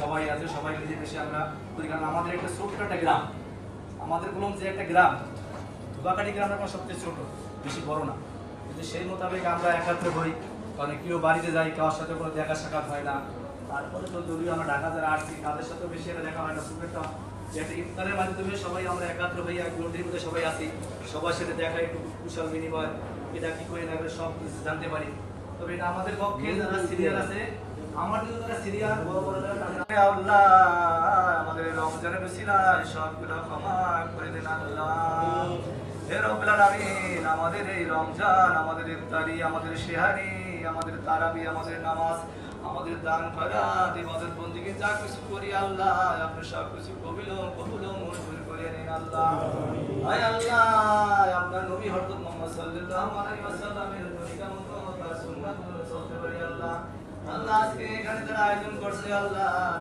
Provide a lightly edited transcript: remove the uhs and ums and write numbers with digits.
সবাই আছে, সবাই মিলে বেশি আমরা করি। কারণ আমাদের একটা ছোট্ট একটা গ্রাম, আমাদের কলম যে একটা গ্রাম, ধুবাকাটি গ্রামের আমার সবচেয়ে ছোট, বেশি বড় না, কিন্তু সেই মোতাবেক আমরা একাত্র হই। কারণ কেউ বাড়িতে যাই, কারোর সাথে কোনো দেখা সাক্ষাৎ হয় না। তারপরে তো যদিও আমরা ঢাকা যারা আসছি তাদের সাথেও বেশি একটা দেখা হয় না, খুব একটা। একটা ইফতারের মাধ্যমে সবাই আমরা একাত্র হই, এক মন্দিরের মধ্যে সবাই আসি, সবার সাথে দেখা, একটু কুশল বিনিময়, এটা কি করে না সব কিছু জানতে পারি। তবে এটা আমাদের পক্ষে যারা সিরিয়াল আছে, আমার জন্য যারা সিরিয়াল বড় বড় আল্লাহ, আমাদের রমজানের উসিলায় সবগুলো ক্ষমা করে দেন আল্লাহ। হে রব্বুল আলামিন, আমাদের এই রমজান, আমাদের ইফতারি, আমাদের সেহারি, আমাদের তারাবি, আমাদের নামাজ, আমাদের দান খয়রাত, ইবাদত বন্দেগী যা কিছু করি আল্লাহ, আপনি সব কিছু কবুল মঞ্জুর করে নিন আল্লাহ। আয় আল্লাহ, আপনার নবী হযরত মুহাম্মদ সাল্লাল্লাহু আলাইহি ওয়াসাল্লামের তরিকা মতো তার সুন্নাত চলতে পারি আল্লাহ। আল্লাহ আজকে এখানে যারা আয়োজন করছে আল্লাহ